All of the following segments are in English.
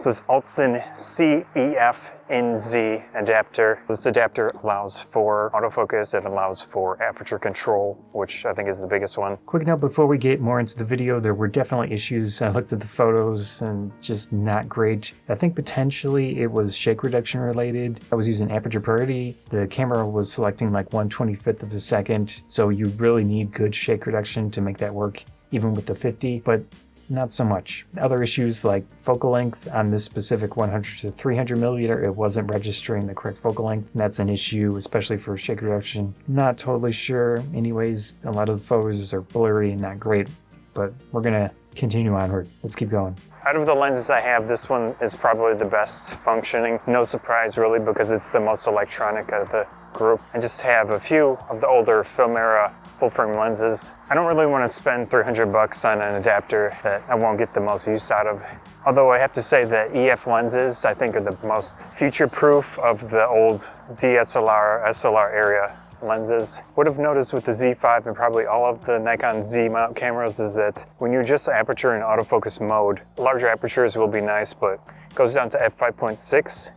So this Altson CEF-NZ adapter. This adapter allows for autofocus, it allows for aperture control, which I think is the biggest one. Quick note before we get more into the video, there were definitely issues. I looked at the photos and just not great. I think potentially it was shake reduction related. I was using aperture priority. The camera was selecting like 1/25th of a second, so you really need good shake reduction to make that work, even with the 50, but not so much. Other issues like focal length on this specific 100 to 300 millimeter, it wasn't registering the correct focal length. And that's an issue, especially for shake reduction. Not totally sure. Anyways, a lot of the photos are blurry and not great, but we're gonna continue onward. Let's keep going. Out of the lenses I have, this one is probably the best functioning. No surprise really, because it's the most electronic out of the group. I just have a few of the older film era full frame lenses. I don't really want to spend 300 bucks on an adapter that I won't get the most use out of. Although I have to say that EF lenses I think are the most future proof of the old DSLR, SLR area lenses. What I've noticed with the Z5 and probably all of the Nikon Z mount cameras is that when you adjust the aperture in autofocus mode, larger apertures will be nice, but it goes down to f5.6.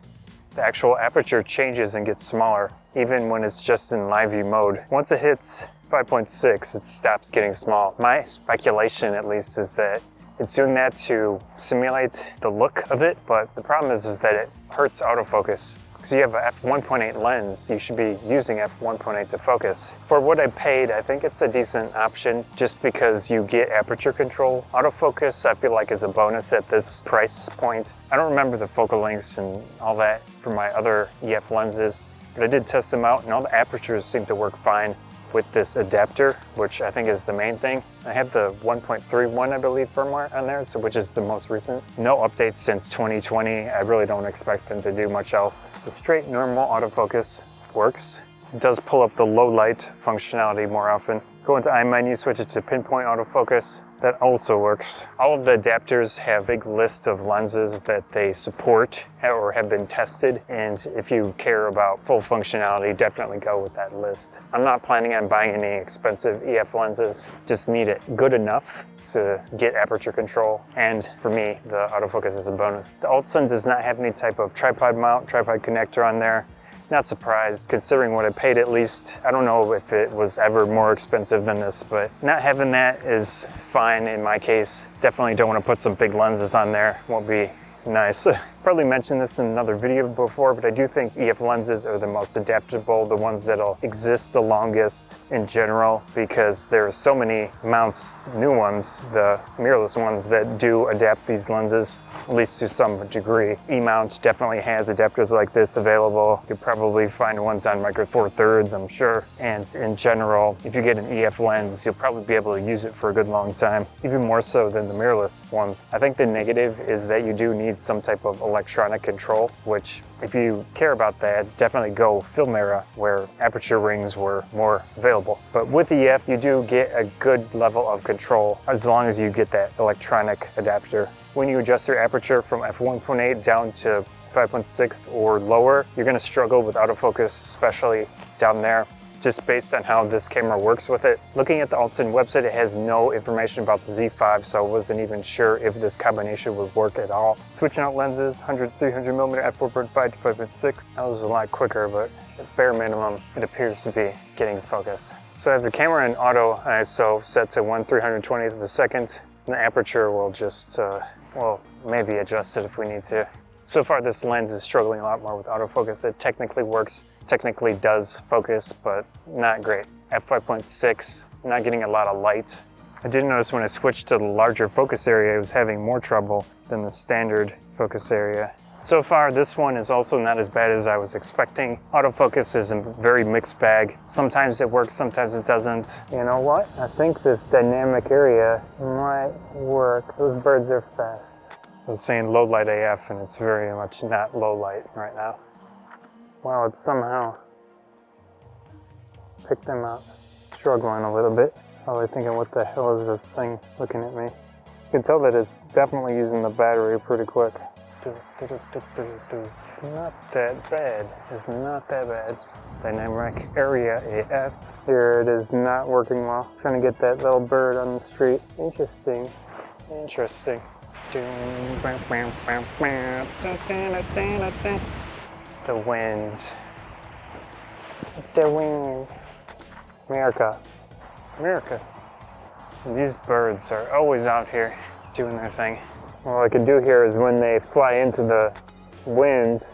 The actual aperture changes and gets smaller, even when it's just in live view mode. Once it hits 5.6, it stops getting small. My speculation, at least, is that it's doing that to simulate the look of it, but the problem is that it hurts autofocus. Because you have a f1.8 lens, you should be using f1.8 to focus. For what I paid, I think it's a decent option just because you get aperture control. Autofocus, I feel like, is a bonus at this price point. I don't remember the focal lengths and all that for my other EF lenses, but I did test them out and all the apertures seem to work fine with this adapter, which I think is the main thing. I have the 1.31, I believe, firmware on there, so which is the most recent. No updates since 2020. I really don't expect them to do much else. So straight normal autofocus works. It does pull up the low light functionality more often. Go into iMenu, switch it to pinpoint autofocus. That also works. All of the adapters have a big list of lenses that they support or have been tested. And if you care about full functionality, definitely go with that list. I'm not planning on buying any expensive EF lenses. Just need it good enough to get aperture control. And for me, the autofocus is a bonus. The Altson does not have any type of tripod mount, tripod connector on there. Not surprised, considering what I paid at least. I don't know if it was ever more expensive than this, but not having that is fine in my case. Definitely don't want to put some big lenses on there. Won't be nice. Probably mentioned this in another video before, but I do think EF lenses are the most adaptable, the ones that'll exist the longest in general, because there are so many mounts, new ones, the mirrorless ones, that do adapt these lenses, at least to some degree. E-mount definitely has adapters like this available. You could probably find ones on Micro Four Thirds, I'm sure. And in general, if you get an EF lens, you'll probably be able to use it for a good long time, even more so than the mirrorless ones. I think the negative is that you do need some type of electronic control, which if you care about that, definitely go film era where aperture rings were more available. But with EF, you do get a good level of control as long as you get that electronic adapter. When you adjust your aperture from f1.8 down to 5.6 or lower, you're going to struggle with autofocus, especially down there, just based on how this camera works with it. Looking at the Altson website, it has no information about the Z5, so I wasn't even sure if this combination would work at all. Switching out lenses, 100 to 300 millimeter f4.5 to 5.6. That was a lot quicker, but at bare minimum, it appears to be getting focus. So I have the camera in auto ISO set to 1/320th of a second, and the aperture will just, well, maybe adjust it if we need to. So far, this lens is struggling a lot more with autofocus. It technically works, technically does focus, but not great. F5.6, not getting a lot of light. I did notice when I switched to the larger focus area, I was having more trouble than the standard focus area. So far, this one is also not as bad as I was expecting. Autofocus is a very mixed bag. Sometimes it works, sometimes it doesn't. You know what? I think this dynamic area might work. Those birds are fast. I was saying low light AF, and it's very much not low light right now. Wow, it's somehow picked them up. Struggling a little bit. Probably thinking, what the hell is this thing looking at me? You can tell that it's definitely using the battery pretty quick. It's not that bad. It's not that bad. Dynamic area AF. Here it is not working well. Trying to get that little bird on the street. Interesting. Interesting. The winds. The wind. America. America. These birds are always out here doing their thing. All I can do here is when they fly into the winds,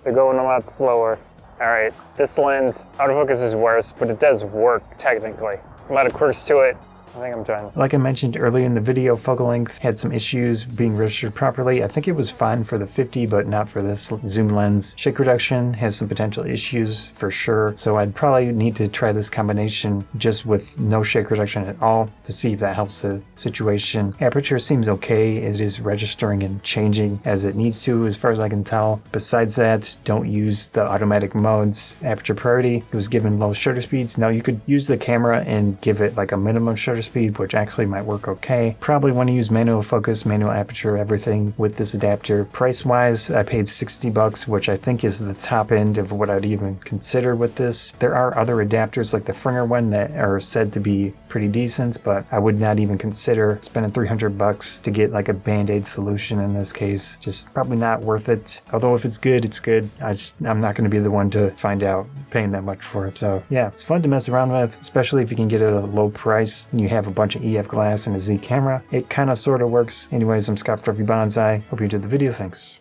they're going a lot slower. All right, this lens, autofocus is worse, but it does work technically. A lot of quirks to it. I think I'm trying. Like I mentioned earlier in the video, focal length had some issues being registered properly. I think it was fine for the 50, but not for this zoom lens. Shake reduction has some potential issues for sure. So I'd probably need to try this combination just with no shake reduction at all to see if that helps the situation. Aperture seems okay. It is registering and changing as it needs to, as far as I can tell. Besides that, don't use the automatic modes. Aperture priority, it was given low shutter speeds. Now you could use the camera and give it like a minimum shutter speed, which actually might work okay. Probably want to use manual focus, manual aperture, everything with this adapter. Price wise, I paid $60, which I think is the top end of what I'd even consider with this. There are other adapters like the Fringer one that are said to be pretty decent, but I would not even consider spending $300 to get like a band-aid solution in this case. Just probably not worth it. Although if it's good, it's good. I'm not going to be the one to find out paying that much for it. So yeah, it's fun to mess around with, especially if you can get it at a low price and you have a bunch of EF glass and a Z camera. It kind of sort of works. Anyways, I'm Scott Trophy Bonsai. Hope you enjoyed the video. Thanks.